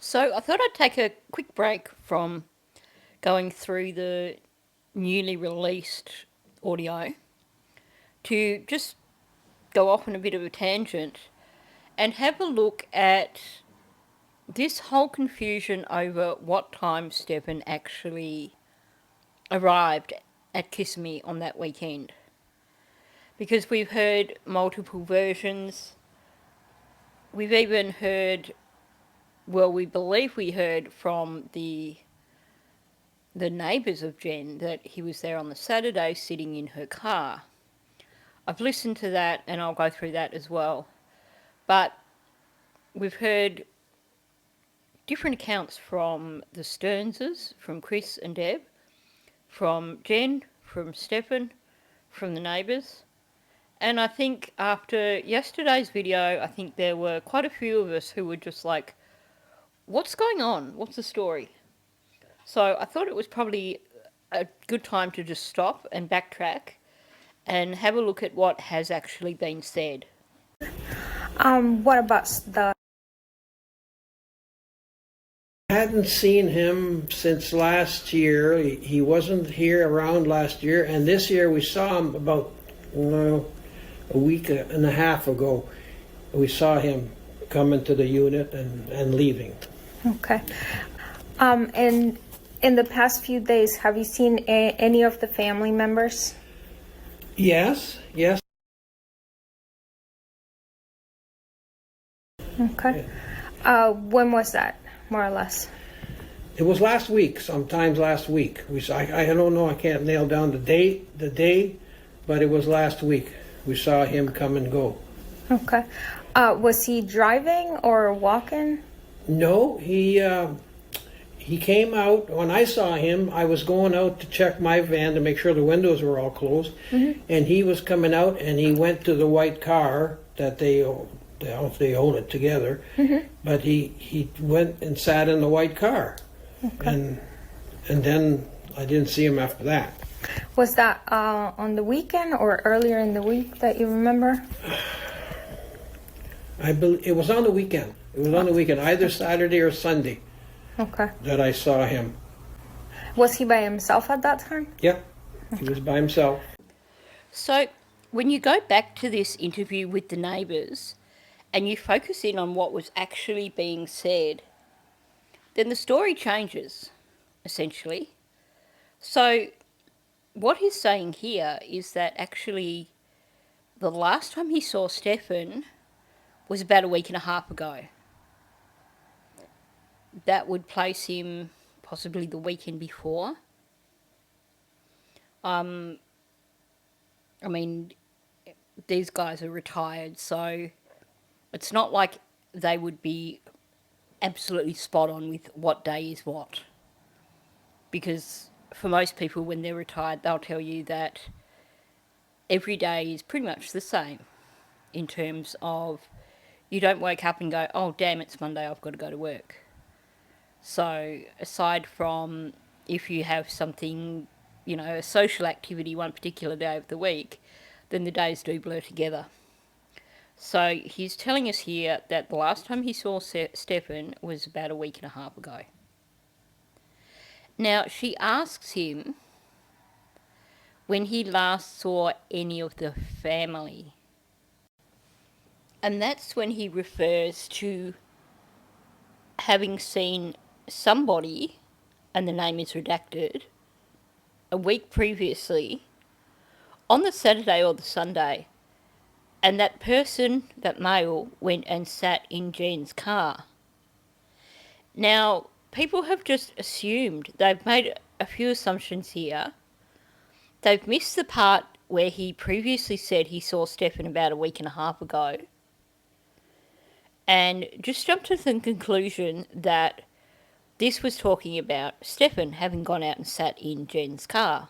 So I thought I'd take a quick break from going through the newly released audio to just go off on a bit of a tangent and have a look at this whole confusion over what time Stephan actually arrived at Kissimmee on that weekend. Because we've heard multiple versions. We've even heard, well, we believe we heard from the neighbours of Jen that he was there on the Saturday sitting in her car. I've listened to that and I'll go through that as well. But we've heard different accounts from the Stearnses, from Chris and Deb, from Jen, from Stephan, from the neighbours. And I think after yesterday's video, I think there were quite a few of us who were just like, what's going on? What's the story? So I thought it was probably a good time to just stop and backtrack and have a look at what has actually been said. What about the... I hadn't seen him since last year. He wasn't here around last year, and this year we saw him about a week and a half ago. We saw him coming to the unit and leaving. Okay. And in the past few days, have you seen any of the family members? Yes. Okay. When was that, more or less? It was last week, sometimes last week. I don't know, I can't nail down the day, but it was last week. We saw him come and go. Okay. Was he driving or walking? No, he came out. When I saw him, I was going out to check my van to make sure the windows were all closed. Mm-hmm. And he was coming out and he went to the white car that they own it together. Mm-hmm. But he went and sat in the white car. Okay. And then I didn't see him after that. Was that on the weekend or earlier in the week that you remember? It was on the weekend. It was on the weekend, either Saturday or Sunday. Okay. That I saw him. Was he by himself at that time? Yep, he was by himself. So when you go back to this interview with the neighbours and you focus in on what was actually being said, then the story changes, essentially. So what he's saying here is that actually the last time he saw Stephan was about a week and a half ago. That would place him possibly the weekend before. I mean, these guys are retired, so it's not like they would be absolutely spot on with what day is what. Because for most people, when they're retired, they'll tell you that every day is pretty much the same in terms of you don't wake up and go, oh, damn, it's Monday, I've got to go to work. So aside from if you have something, a social activity one particular day of the week, then the days do blur together. So he's telling us here that the last time he saw Stephan was about a week and a half ago. Now, she asks him when he last saw any of the family. And that's when he refers to having seen somebody, and the name is redacted, a week previously on the Saturday or the Sunday, and that person, that male, went and sat in Jen's car. Now, people have just assumed, they've made a few assumptions here. They've missed the part where he previously said he saw Stephan about a week and a half ago, and just jumped to the conclusion that this was talking about Stephan having gone out and sat in Jen's car.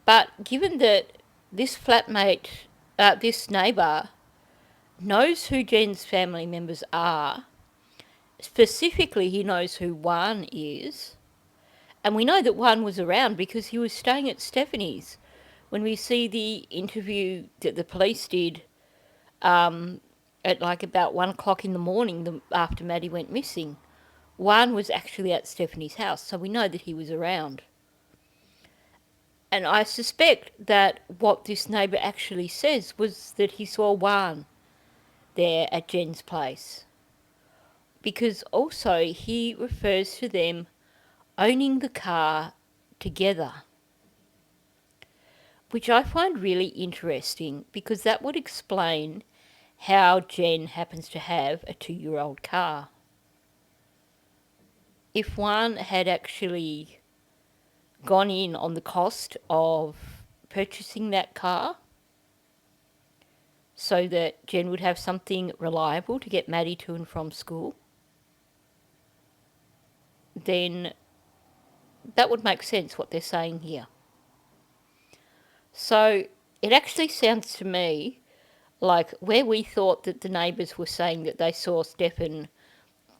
But given that this flatmate, this neighbour, knows who Jen's family members are, specifically he knows who Juan is, and we know that Juan was around because he was staying at Stephanie's when we see the interview that the police did at like about 1 o'clock in the morning after Maddie went missing. Juan was actually at Stephanie's house, so we know that he was around. And I suspect that what this neighbour actually says was that he saw Juan there at Jen's place. Because also he refers to them owning the car together, which I find really interesting because that would explain how Jen happens to have a 2-year-old car. If Juan had actually gone in on the cost of purchasing that car so that Jen would have something reliable to get Maddie to and from school, then that would make sense what they're saying here. So it actually sounds to me like where we thought that the neighbours were saying that they saw Stephan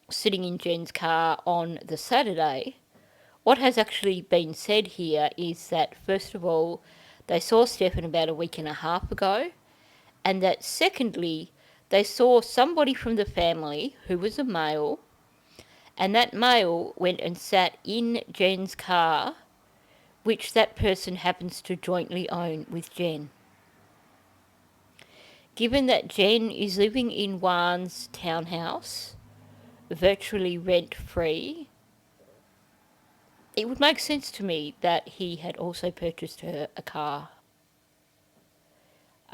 sitting in Jen's car on the Saturday, what has actually been said here is that, first of all, they saw Stephan about a week and a half ago, and that secondly, they saw somebody from the family who was a male, and that male went and sat in Jen's car, which that person happens to jointly own with Jen. Given that Jen is living in Juan's townhouse, virtually rent-free, it would make sense to me that he had also purchased her a car.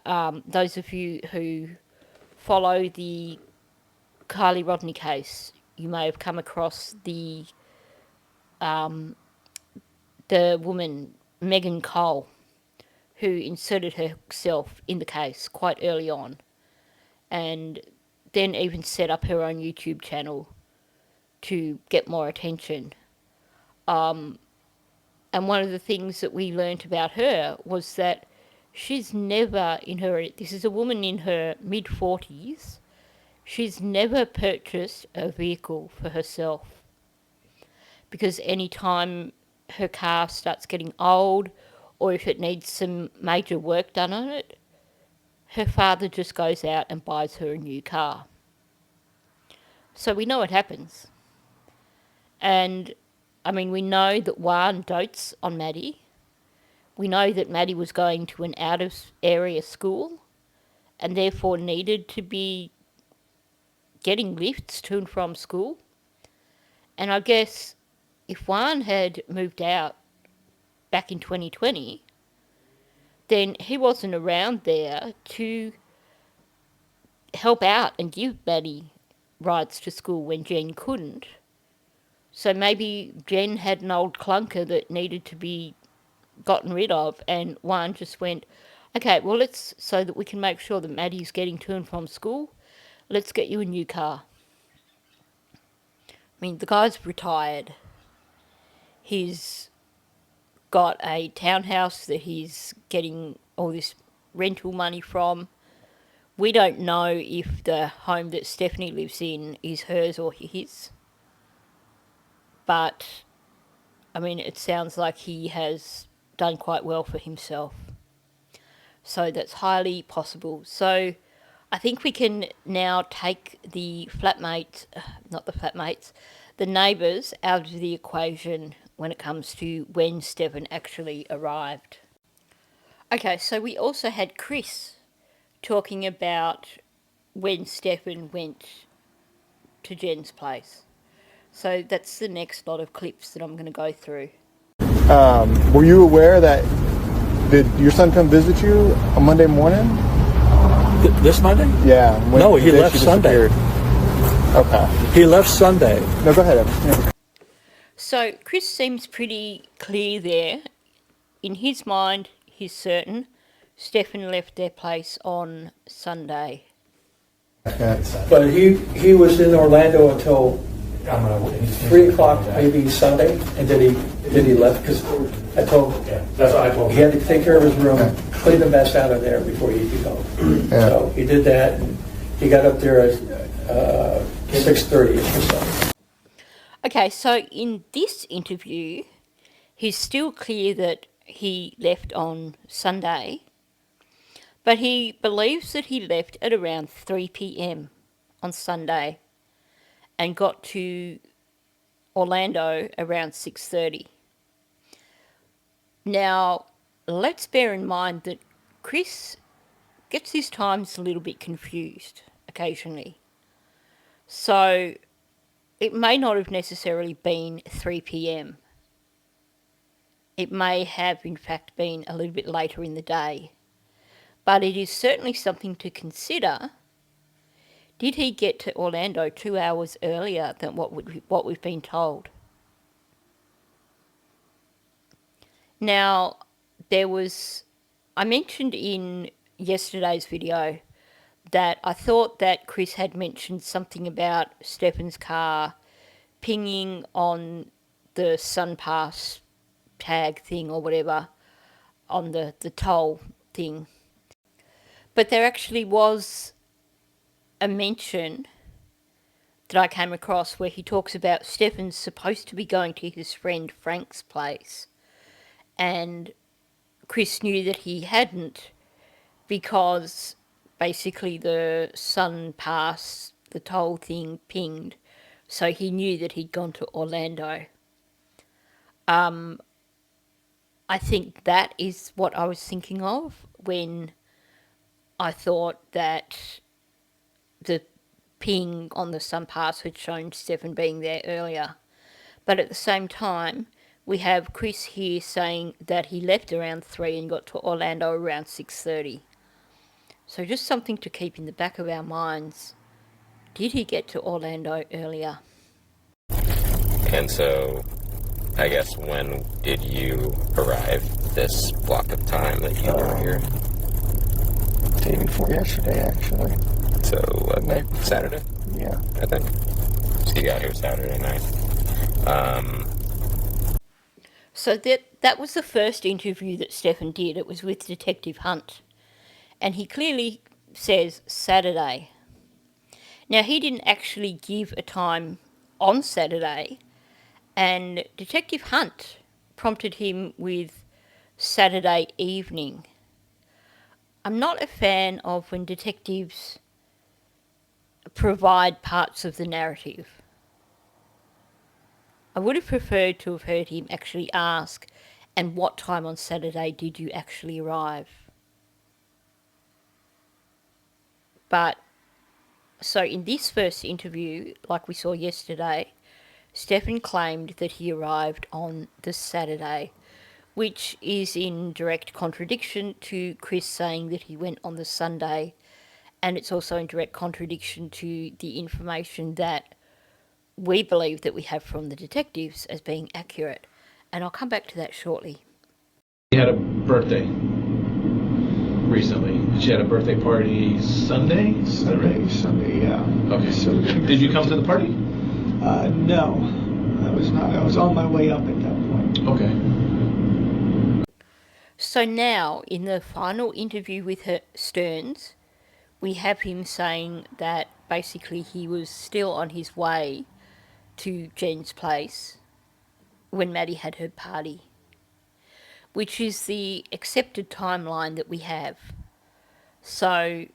Those of you who follow the Kylie Rodney case, you may have come across the woman, Megan Cole, who inserted herself in the case quite early on and then even set up her own YouTube channel to get more attention. And one of the things that we learnt about her was that she's never this is a woman in her mid-40s, she's never purchased a vehicle for herself. Because any time her car starts getting old, or if it needs some major work done on it, her father just goes out and buys her a new car. So we know what happens. And, I mean, we know that Juan dotes on Maddie. We know that Maddie was going to an out-of-area school and therefore needed to be getting lifts to and from school. And I guess if Juan had moved out back in 2020, then he wasn't around there to help out and give Maddie rides to school when Jen couldn't. So maybe Jen had an old clunker that needed to be gotten rid of, and Juan just went, okay, well, so that we can make sure that Maddie's getting to and from school, let's get you a new car. I mean, the guy's retired. He's got a townhouse that he's getting all this rental money from. We don't know if the home that Stephanie lives in is hers or his. But, I mean, it sounds like he has done quite well for himself. So that's highly possible. So I think we can now take the neighbours out of the equation when it comes to when Stephan actually arrived. Okay, so we also had Chris talking about when Stephan went to Jen's place. So that's the next lot of clips that I'm going to go through. Were you aware that, did your son come visit you on Monday morning? This Monday? Yeah. No, he left Sunday. Okay. He left Sunday. No, go ahead, Evan. Yeah. So Chris seems pretty clear there. In his mind, he's certain Stephan left their place on Sunday. But he was in Orlando until 3 o'clock, maybe Sunday, and then he left because I told him That's what I told he had to take care of his room, clean the mess out of there before he could go. Yeah. So he did that, and he got up there at 6:30 or so. Okay, so in this interview, he's still clear that he left on Sunday, but he believes that he left at around 3 p.m. on Sunday and got to Orlando around 6:30. Now, let's bear in mind that Chris gets his times a little bit confused occasionally. So it may not have necessarily been 3 p.m. It may have, in fact, been a little bit later in the day. But it is certainly something to consider. Did he get to Orlando 2 hours earlier than what we've been told? Now, I mentioned in yesterday's video that I thought that Chris had mentioned something about Stephan's car pinging on the SunPass tag thing or whatever, on the toll thing. But there actually was a mention that I came across where he talks about Stephan's supposed to be going to his friend Frank's place, and Chris knew that he hadn't because basically the SunPass, the toll thing, pinged, so he knew that he'd gone to Orlando. I think that is what I was thinking of when I thought that the ping on the SunPass had shown Stephan being there earlier. But at the same time, we have Chris here saying that he left around 3 and got to Orlando around 6:30. So just something to keep in the back of our minds. Did he get to Orlando earlier? And so, I guess, when did you arrive this block of time that you were here? Day before yesterday, actually. So, what night? Saturday? Yeah. I think. So you got here Saturday night. So that was the first interview that Stephan did. It was with Detective Hunt. And he clearly says Saturday. Now, he didn't actually give a time on Saturday, and Detective Hunt prompted him with Saturday evening. I'm not a fan of when detectives provide parts of the narrative. I would have preferred to have heard him actually ask, and what time on Saturday did you actually arrive? But, so in this first interview, like we saw yesterday, Stephan claimed that he arrived on the Saturday, which is in direct contradiction to Chris saying that he went on the Sunday, and it's also in direct contradiction to the information that we believe that we have from the detectives as being accurate. And I'll come back to that shortly. She had a birthday recently. She had a birthday party Sunday? Sunday, yeah. Okay. So did you come to the party? No, I was not. I was on my way up at that point. Okay. So now, in the final interview with Stearns, we have him saying that basically he was still on his way to Jen's place when Maddie had her party, which is the accepted timeline that we have. So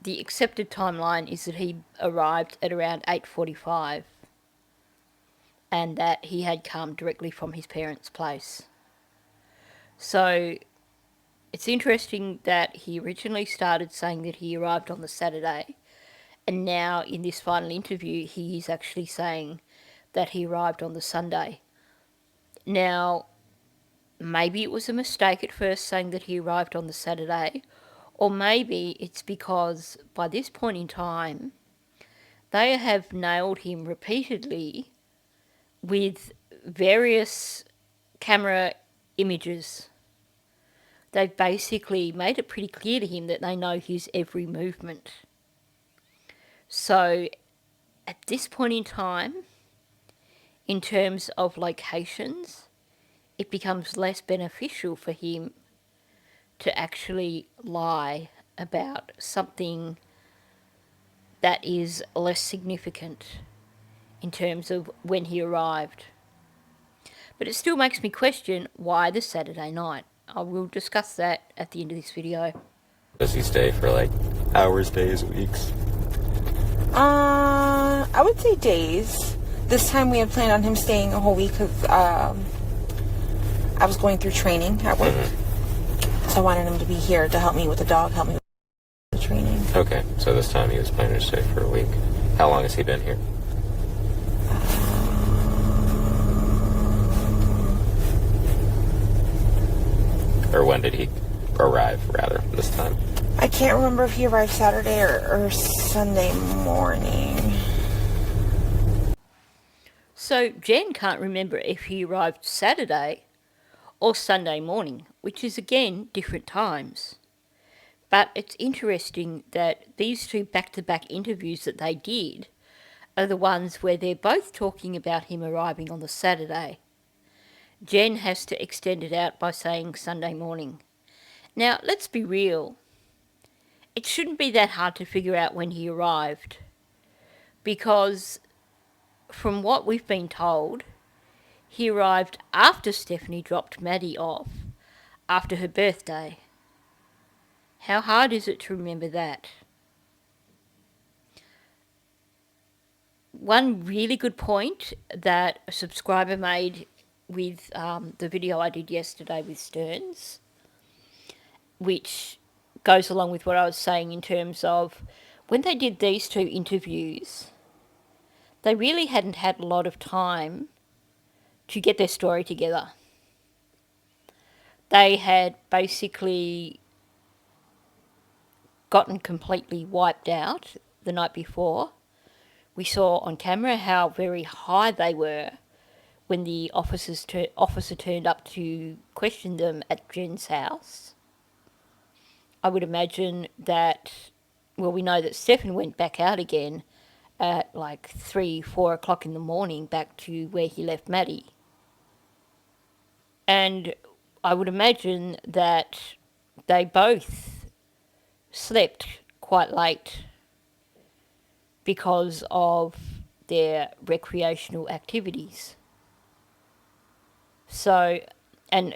the accepted timeline is that he arrived at around 8:45 and that he had come directly from his parents' place. So it's interesting that he originally started saying that he arrived on the Saturday, and now in this final interview he is actually saying that he arrived on the Sunday. Now, maybe it was a mistake at first saying that he arrived on the Saturday, or maybe it's because by this point in time they have nailed him repeatedly with various camera images. They've basically made it pretty clear to him that they know his every movement. So at this point in time, in terms of locations, it becomes less beneficial for him to actually lie about something that is less significant in terms of when he arrived. But it still makes me question why the Saturday night. I will discuss that at the end of this video. Does he stay for like hours, days, weeks? I would say days. This time we had planned on him staying a whole week because I was going through training at work. So I wanted him to be here to help me with the dog, help me with the training. Okay, so this time he was planning to stay for a week. How long has he been here? Or when did he arrive, rather, this time? I can't remember if he arrived Saturday or Sunday morning. So Jen can't remember if he arrived Saturday or Sunday morning, which is again different times. But it's interesting that these two back-to-back interviews that they did are the ones where they're both talking about him arriving on the Saturday. Jen has to extend it out by saying Sunday morning. Now, let's be real. It shouldn't be that hard to figure out when he arrived, because from what we've been told, he arrived after Stephanie dropped Maddie off, after her birthday. How hard is it to remember that? One really good point that a subscriber made with the video I did yesterday with Stearns, which goes along with what I was saying in terms of when they did these two interviews, they really hadn't had a lot of time to get their story together. They had basically gotten completely wiped out the night before. We saw on camera how very high they were when the officer turned up to question them at Jen's house. I would imagine that, well, we know that Stephan went back out again at like 3-4 o'clock in the morning back to where he left Maddie. And I would imagine that they both slept quite late because of their recreational activities. So, and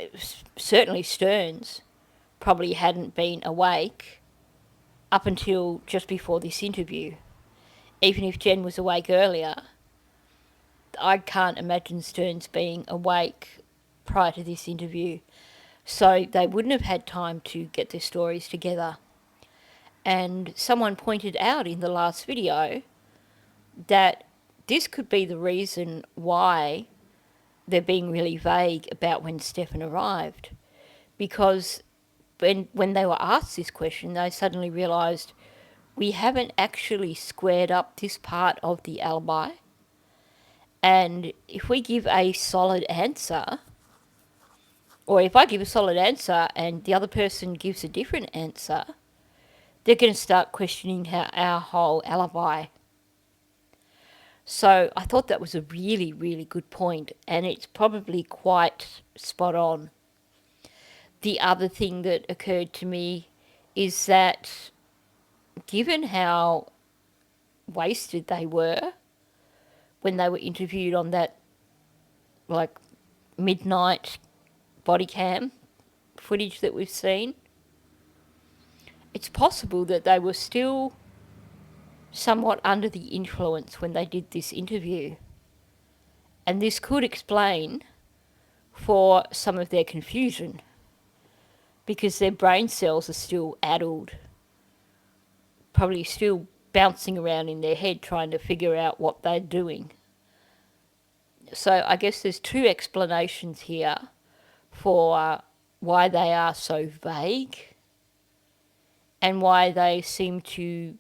certainly Stearns probably hadn't been awake up until just before this interview. Even if Jen was awake earlier, I can't imagine Stearns being awake prior to this interview. So they wouldn't have had time to get their stories together. And someone pointed out in the last video that this could be the reason why they're being really vague about when Stephan arrived. Because when they were asked this question, they suddenly realised we haven't actually squared up this part of the alibi. And if we give a solid answer, or if I give a solid answer and the other person gives a different answer, they're going to start questioning our whole alibi. So I thought that was a really, really good point, and it's probably quite spot on. The other thing that occurred to me is that given how wasted they were when they were interviewed on that like midnight body cam footage that we've seen, it's possible that they were still somewhat under the influence when they did this interview. And this could explain for some of their confusion, because their brain cells are still addled, probably still bouncing around in their head trying to figure out what they're doing. So I guess there's two explanations here for why they are so vague and why they seem to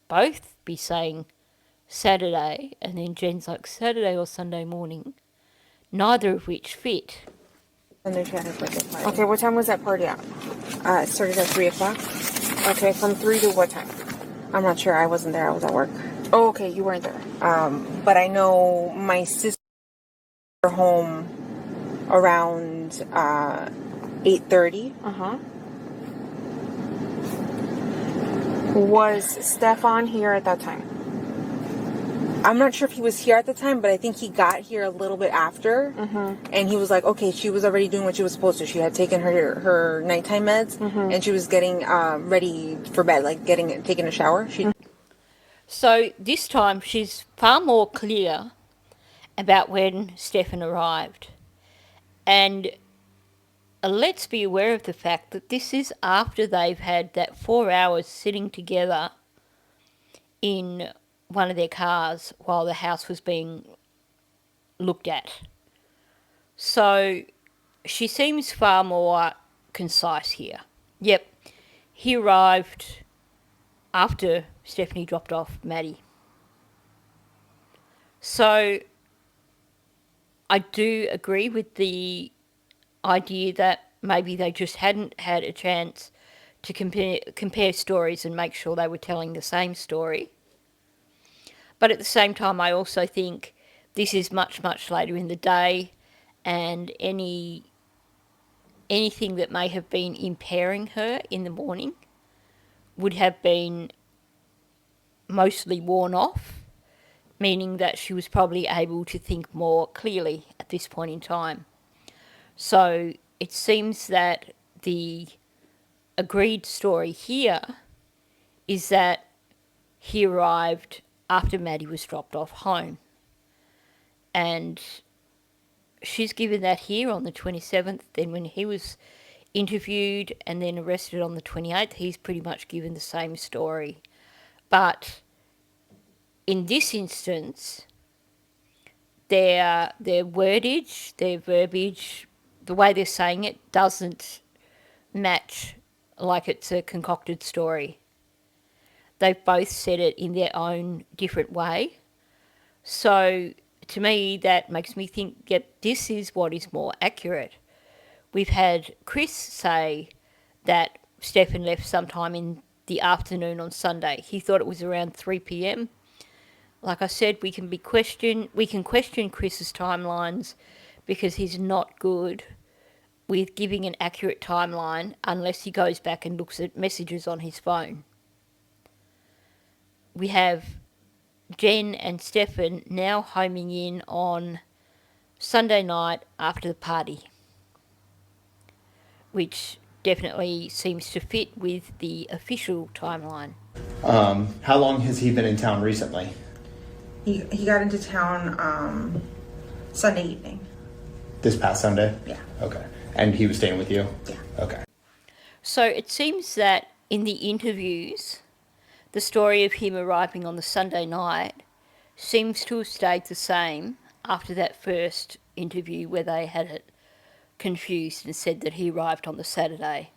both be saying Saturday, and then Jen's like Saturday or Sunday morning, neither of which fit. Okay, what time was that party at? It started at 3 o'clock. Okay, from 3 to what time? I'm not sure. I wasn't there. I was at work. Oh, okay, you weren't there. But I know my sister was home around 8:30. Was Stephan here at that time? I'm not sure if he was here at the time, but I think he got here a little bit after. And he was like, okay, she was already doing what she was supposed to. She had taken her nighttime meds, and she was getting ready for bed, like taking a shower. So this time she's far more clear about when Stephan arrived. And let's be aware of the fact that this is after they've had that 4 hours sitting together in one of their cars while the house was being looked at. So she seems far more concise here. Yep, he arrived after Stephanie dropped off Maddie. So I do agree with the idea that maybe they just hadn't had a chance to compare stories and make sure they were telling the same story. But at the same time, I also think this is much, much later in the day, and anything that may have been impairing her in the morning would have been mostly worn off, meaning that she was probably able to think more clearly at this point in time. So it seems that the agreed story here is that he arrived after Maddie was dropped off home. And she's given that here on the 27th. Then when he was interviewed and then arrested on the 28th, he's pretty much given the same story. But in this instance, their wordage, their verbiage, the way they're saying it doesn't match like it's a concocted story. They've both said it in their own different way. So to me, that makes me think, yep, this is what is more accurate. We've had Chris say that Stephan left sometime in the afternoon on Sunday. He thought it was around 3 p.m. Like I said, we can question Chris's timelines because he's not good with giving an accurate timeline unless he goes back and looks at messages on his phone. We have Jen and Stephan now homing in on Sunday night after the party, which definitely seems to fit with the official timeline. How long has he been in town recently? He got into town Sunday evening. This past Sunday? Yeah. Okay. And he was staying with you? Yeah. Okay. So it seems that in the interviews, the story of him arriving on the Sunday night seems to have stayed the same after that first interview where they had it confused and said that he arrived on the Saturday.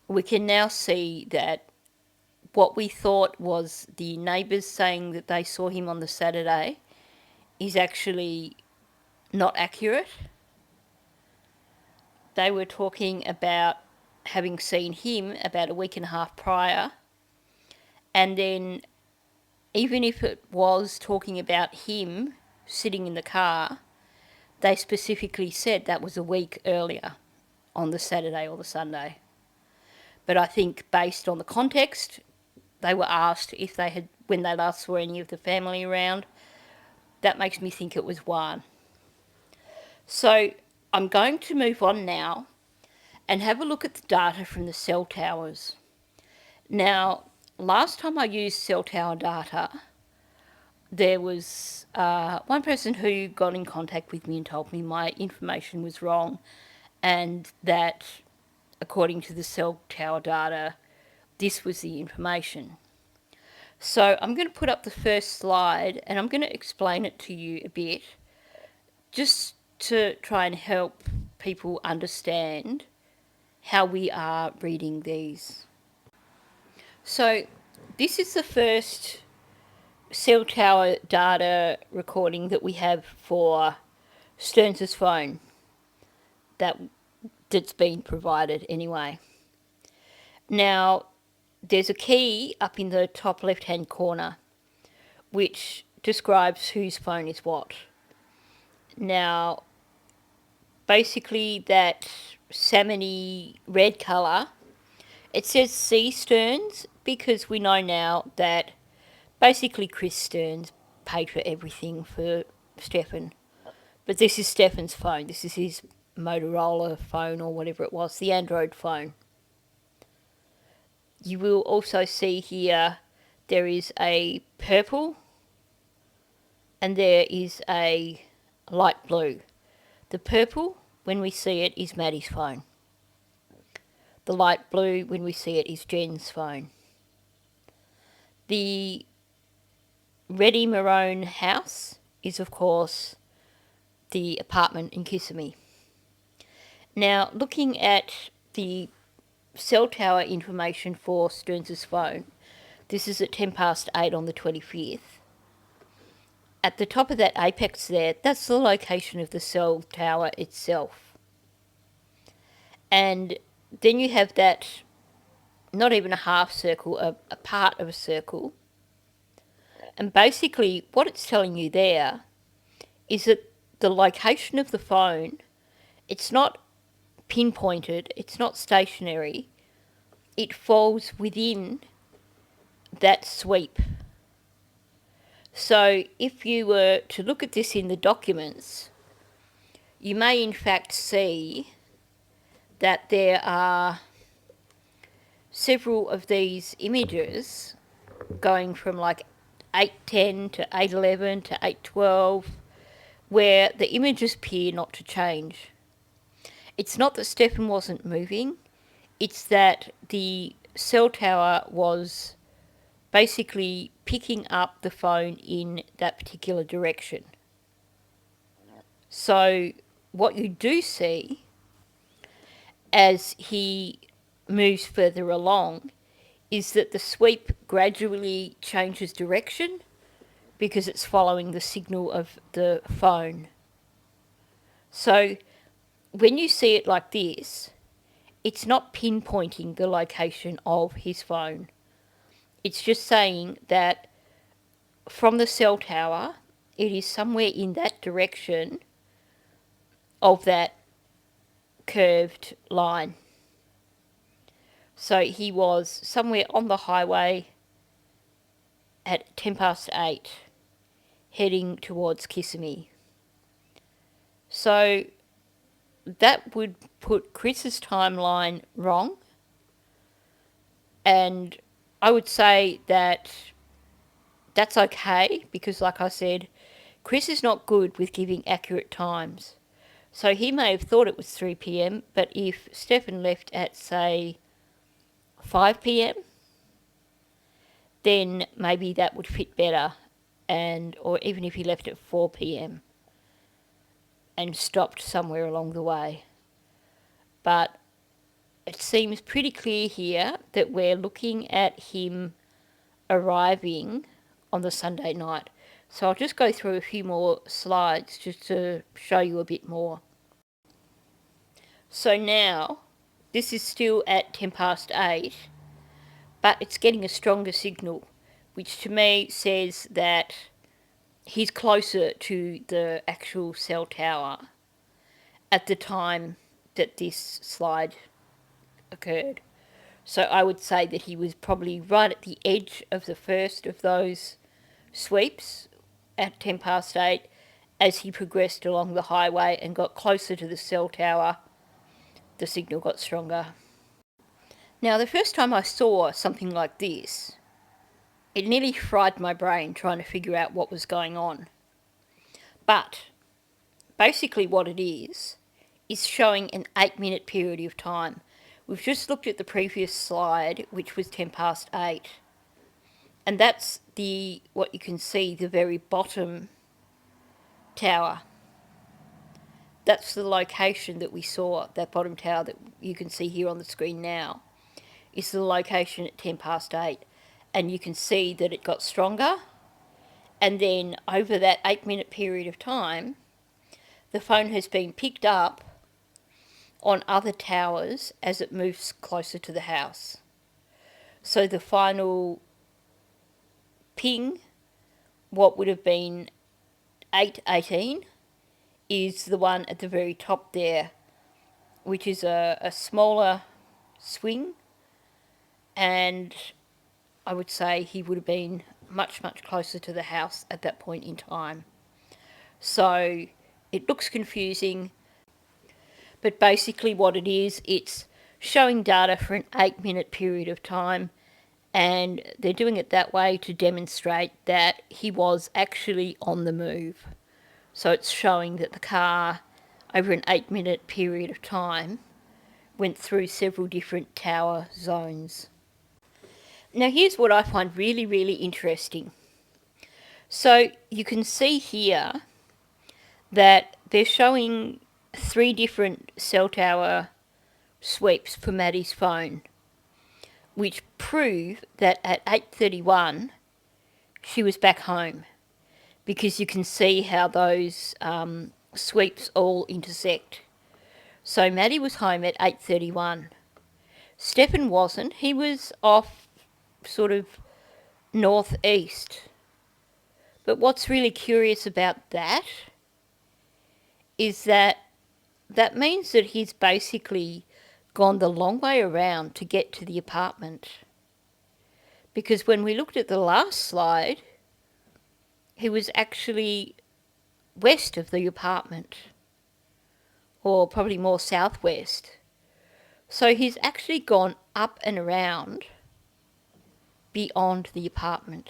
We can now see that what we thought was the neighbours saying that they saw him on the Saturday is actually not accurate. They were talking about having seen him about a week and a half prior, and then even if it was talking about him sitting in the car, they specifically said that was a week earlier on the Saturday or the Sunday. But I think based on the context, they were asked if they had, when they last saw any of the family around. That makes me think it was one. So I'm going to move on now and have a look at the data from the cell towers. Now, last time I used cell tower data, there was one person who got in contact with me and told me my information was wrong and that according to the cell tower data, this was the information. So I'm going to put up the first slide and I'm going to explain it to you a bit just to try and help people understand how we are reading these. So this is the first cell tower data recording that we have for Stearns' phone that's been provided anyway. Now, there's a key up in the top left-hand corner which describes whose phone is what. Now, basically that salmony red colour, it says C Stearns because we know now that basically Chris Stearns paid for everything for Stephan. But this is Stephan's phone. This is his Motorola phone or whatever it was, the Android phone. You will also see here there is a purple and there is a light blue. The purple, when we see it, is Maddie's phone. The light blue, when we see it, is Jen's phone. The reddy maroon house is, of course, the apartment in Kissimmee. Now, looking at the cell tower information for Stearns' phone, this is at 8:10 on the 25th. At the top of that apex there, that's the location of the cell tower itself. And then you have that, not even a half circle, a part of a circle. And basically what it's telling you there is that the location of the phone, it's not pinpointed, it's not stationary, it falls within that sweep. So if you were to look at this in the documents, you may in fact see that there are several of these images going from like 8:10 to 8:11 to 8:12, where the images appear not to change. It's not that Stephan wasn't moving, it's that the cell tower was basically picking up the phone in that particular direction. So what you do see as he moves further along is that the sweep gradually changes direction because it's following the signal of the phone. So when you see it like this, it's not pinpointing the location of his phone. It's just saying that from the cell tower, it is somewhere in that direction of that curved line. So he was somewhere on the highway at 8:10 heading towards Kissimmee. So that would put Chris's timeline wrong, and I would say that that's okay because, like I said, Chris is not good with giving accurate times. So he may have thought it was 3 p.m, but if Stephan left at, say, 5 p.m, then maybe that would fit better, or even if he left at 4 p.m. and stopped somewhere along the way. But it seems pretty clear here that we're looking at him arriving on the Sunday night. So I'll just go through a few more slides just to show you a bit more. So now, this is still at 8:10, but it's getting a stronger signal, which to me says that he's closer to the actual cell tower at the time that this slide occurred. So I would say that he was probably right at the edge of the first of those sweeps at 8:10 as he progressed along the highway and got closer to the cell tower. The signal got stronger. Now, the first time I saw something like this, it nearly fried my brain trying to figure out what was going on. But basically what it is showing an 8-minute period of time. We've just looked at the previous slide, which was 8:10. And that's what you can see, the very bottom tower. That's the location that we saw, that bottom tower that you can see here on the screen now, is the location at 8:10. And you can see that it got stronger. And then over that 8-minute period of time, the phone has been picked up on other towers as it moves closer to the house. So the final ping, what would have been 8:18, is the one at the very top there, which is a smaller swing, and I would say he would have been much, much closer to the house at that point in time. So it looks confusing, but basically what it is, it's showing data for an 8-minute period of time, And they're doing it that way to demonstrate that he was actually on the move. So it's showing that the car, over an 8-minute period of time, went through several different tower zones. Now here's what I find really, really interesting. So you can see here that they're showing 3 different cell tower sweeps for Maddie's phone, which prove that at 8:31 she was back home, because you can see how those sweeps all intersect. So Maddie was home at 8:31. Stephan wasn't. He was off sort of northeast. But what's really curious about that is that means that he's basically gone the long way around to get to the apartment. Because when we looked at the last slide, he was actually west of the apartment, or probably more southwest. So he's actually gone up and around beyond the apartment.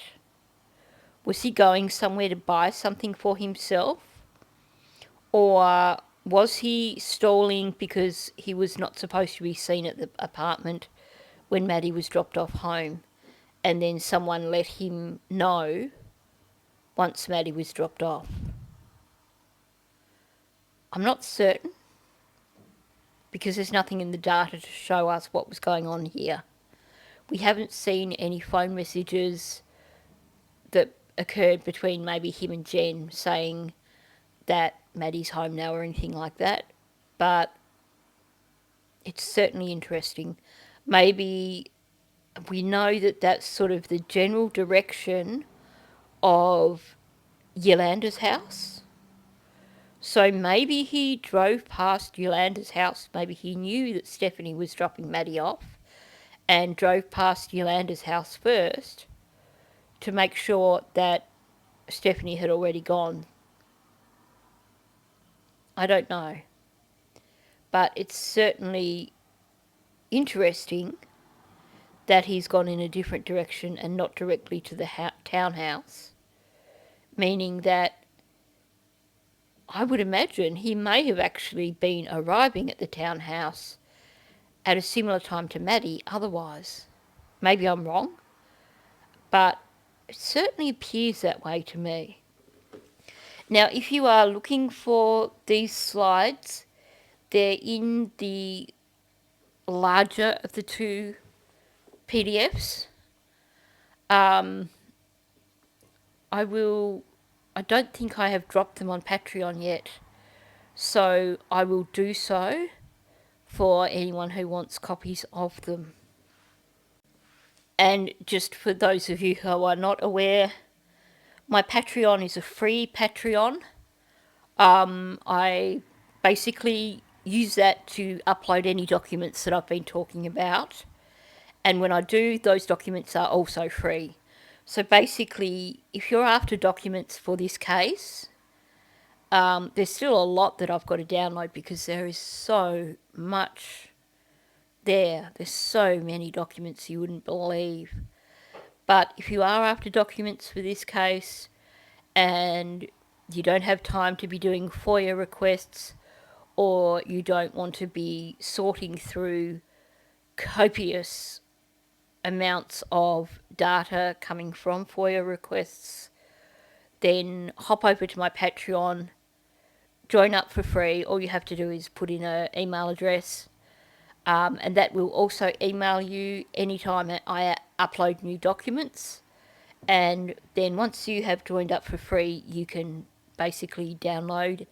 Was he going somewhere to buy something for himself? Or was he stalling because he was not supposed to be seen at the apartment when Maddie was dropped off home, and then someone let him know once Maddie was dropped off? I'm not certain, because there's nothing in the data to show us what was going on here. We haven't seen any phone messages that occurred between maybe him and Jen saying that Maddie's home now or anything like that, but it's certainly interesting. Maybe we know that that's sort of the general direction of Yolanda's house. So maybe he drove past Yolanda's house. Maybe he knew that Stephanie was dropping Maddie off and drove past Yolanda's house first to make sure that Stephanie had already gone. I don't know. But it's certainly interesting that he's gone in a different direction and not directly to the townhouse, meaning that I would imagine he may have actually been arriving at the townhouse at a similar time to Maddie otherwise. Maybe I'm wrong, but it certainly appears that way to me. Now, if you are looking for these slides, they're in the larger of the 2 PDFs. I don't think I have dropped them on Patreon yet, so I will do so for anyone who wants copies of them. And just for those of you who are not aware, my Patreon is a free Patreon. I basically use that to upload any documents that I've been talking about. And when I do, those documents are also free. So basically, if you're after documents for this case, there's still a lot that I've got to download because there is so much there. There's so many documents you wouldn't believe. But if you are after documents for this case and you don't have time to be doing FOIA requests, or you don't want to be sorting through copious amounts of data coming from FOIA requests, then hop over to my Patreon, join up for free. All you have to do is put in an email address, and that will also email you anytime I upload new documents. And then once you have joined up for free, you can basically download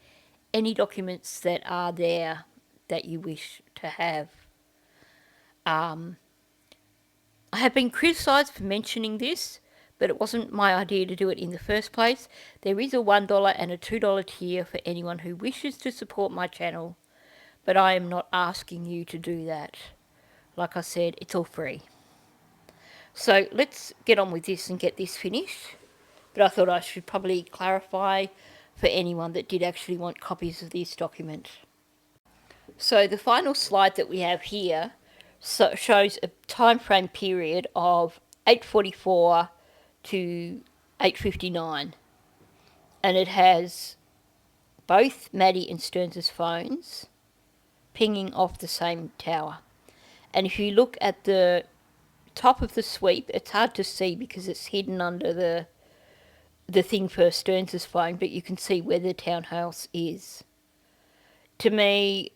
any documents that are there that you wish to have. I have been criticised for mentioning this, but it wasn't my idea to do it in the first place. There is a $1 and a $2 tier for anyone who wishes to support my channel, but I am not asking you to do that. Like I said, it's all free. So let's get on with this and get this finished. But I thought I should probably clarify for anyone that did actually want copies of this document. So the final slide that we have here shows a time frame period of 8:44 to 8:59, and it has both Maddie and Stearns' phones pinging off the same tower. And if you look at the top of the sweep, it's hard to see because it's hidden under the thing for Stearns' phone, but you can see where the townhouse is. To me,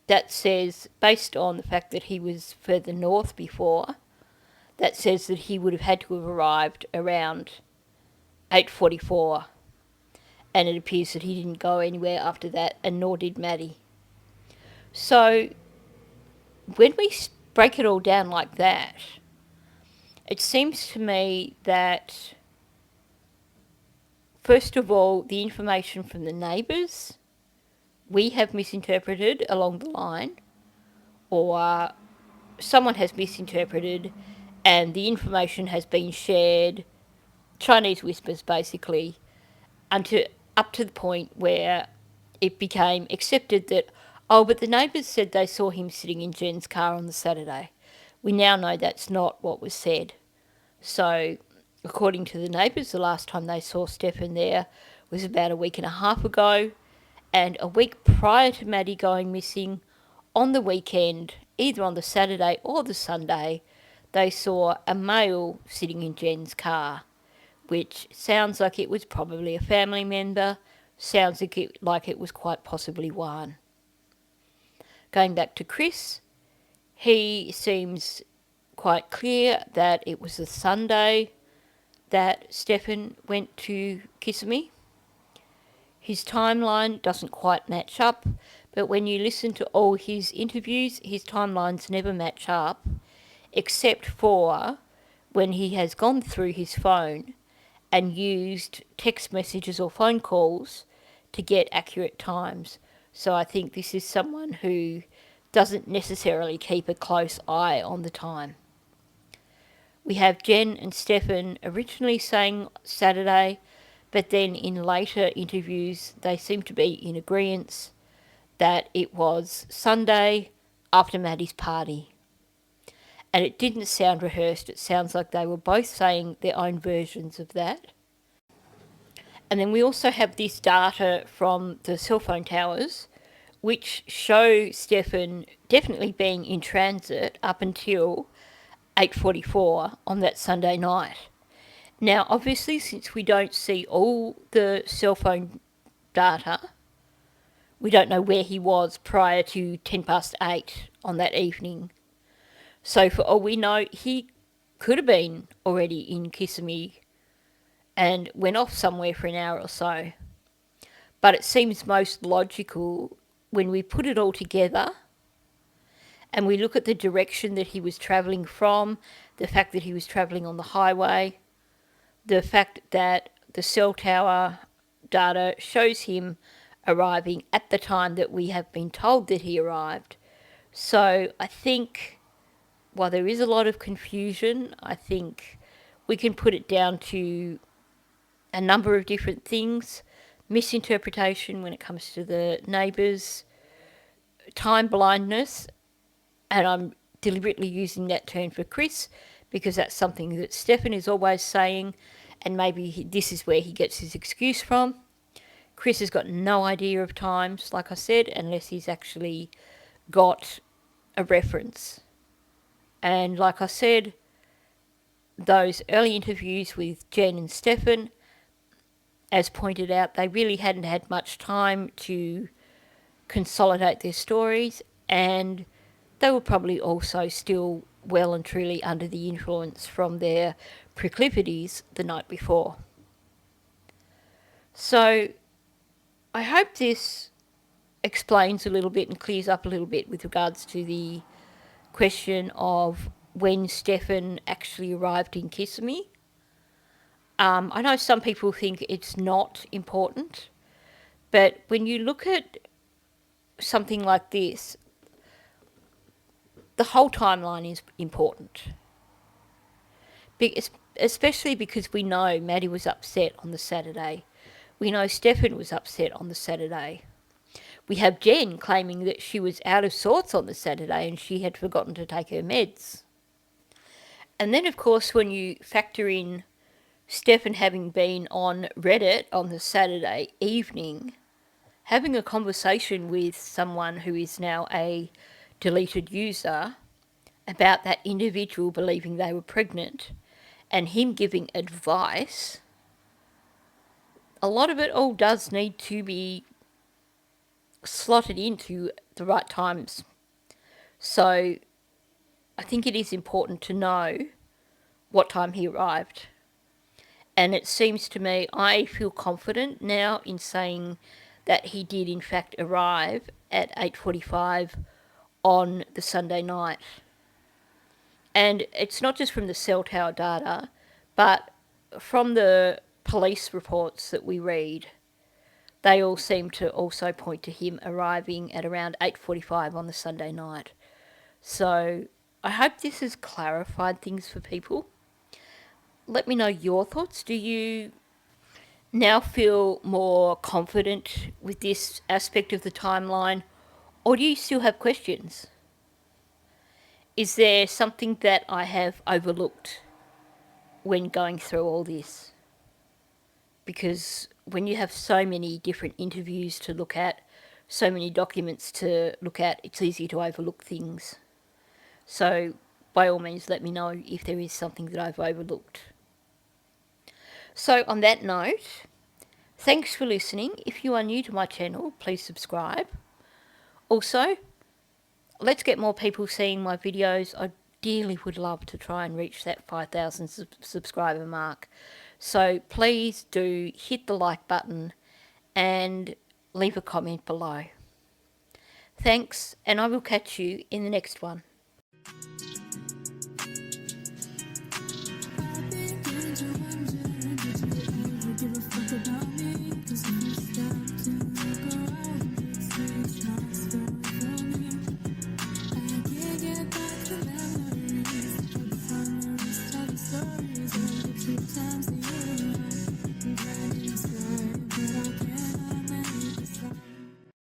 that says, based on the fact that he was further north before, that says that he would have had to have arrived around 8:44, and it appears that he didn't go anywhere after that, and nor did Maddie. So when we break it all down like that, it seems to me that, first of all, the information from the neighbours we have misinterpreted along the line, or someone has misinterpreted, and the information has been shared, Chinese whispers basically, up to the point where it became accepted that, oh, but the neighbours said they saw him sitting in Jen's car on the Saturday. We now know that's not what was said. So, according to the neighbours, the last time they saw Stephan there was about a week and a half ago, and a week prior to Maddie going missing, on the weekend, either on the Saturday or the Sunday, they saw a male sitting in Jen's car, which sounds like it was probably a family member, sounds like it was quite possibly one. Going back to Chris, he seems quite clear that it was the Sunday that Stephan went to Kissimmee. His timeline doesn't quite match up, but when you listen to all his interviews, his timelines never match up, except for when he has gone through his phone and used text messages or phone calls to get accurate times. So I think this is someone who doesn't necessarily keep a close eye on the time. We have Jen and Stephan originally saying Saturday, but then in later interviews they seem to be in agreement that it was Sunday after Maddie's party. And it didn't sound rehearsed, it sounds like they were both saying their own versions of that. And then we also have this data from the cell phone towers, which show Stephan definitely being in transit up until 8:44 on that Sunday night. Now, obviously, since we don't see all the cell phone data, we don't know where he was prior to 8:10 on that evening. So for all we know, he could have been already in Kissimmee and went off somewhere for an hour or so. But it seems most logical when we put it all together and we look at the direction that he was travelling from, the fact that he was travelling on the highway, the fact that the cell tower data shows him arriving at the time that we have been told that he arrived. So I think, while there is a lot of confusion, I think we can put it down to a number of different things. Misinterpretation when it comes to the neighbours, time blindness, and I'm deliberately using that term for Chris because that's something that Stephan is always saying, and maybe this is where he gets his excuse from. Chris has got no idea of times, like I said, unless he's actually got a reference. And like I said, those early interviews with Jen and Stephan, as pointed out, they really hadn't had much time to consolidate their stories, and they were probably also still well and truly under the influence from their proclivities the night before. So I hope this explains a little bit and clears up a little bit with regards to the question of when Stephan actually arrived in Kissimmee. I know some people think it's not important, but when you look at something like this, the whole timeline is important. Especially because we know Maddie was upset on the Saturday. We know Stephan was upset on the Saturday. We have Jen claiming that she was out of sorts on the Saturday and she had forgotten to take her meds. And then, of course, when you factor in Stephan having been on Reddit on the Saturday evening, having a conversation with someone who is now a deleted user about that individual believing they were pregnant and him giving advice, a lot of it all does need to be slotted into the right times. So I think it is important to know what time he arrived. And it seems to me, I feel confident now in saying that he did in fact arrive at 8:45 on the Sunday night. And it's not just from the cell tower data, but from the police reports that we read, they all seem to also point to him arriving at around 8:45 on the Sunday night. So I hope this has clarified things for people. Let me know your thoughts. Do you now feel more confident with this aspect of the timeline, or do you still have questions? Is there something that I have overlooked when going through all this? Because when you have so many different interviews to look at, so many documents to look at, it's easy to overlook things. So by all means, let me know if there is something that I've overlooked. So on that note, thanks for listening. If you are new to my channel, please subscribe. Also, let's get more people seeing my videos. I dearly would love to try and reach that 5,000 subscriber mark. So please do hit the like button and leave a comment below. Thanks, and I will catch you in the next one.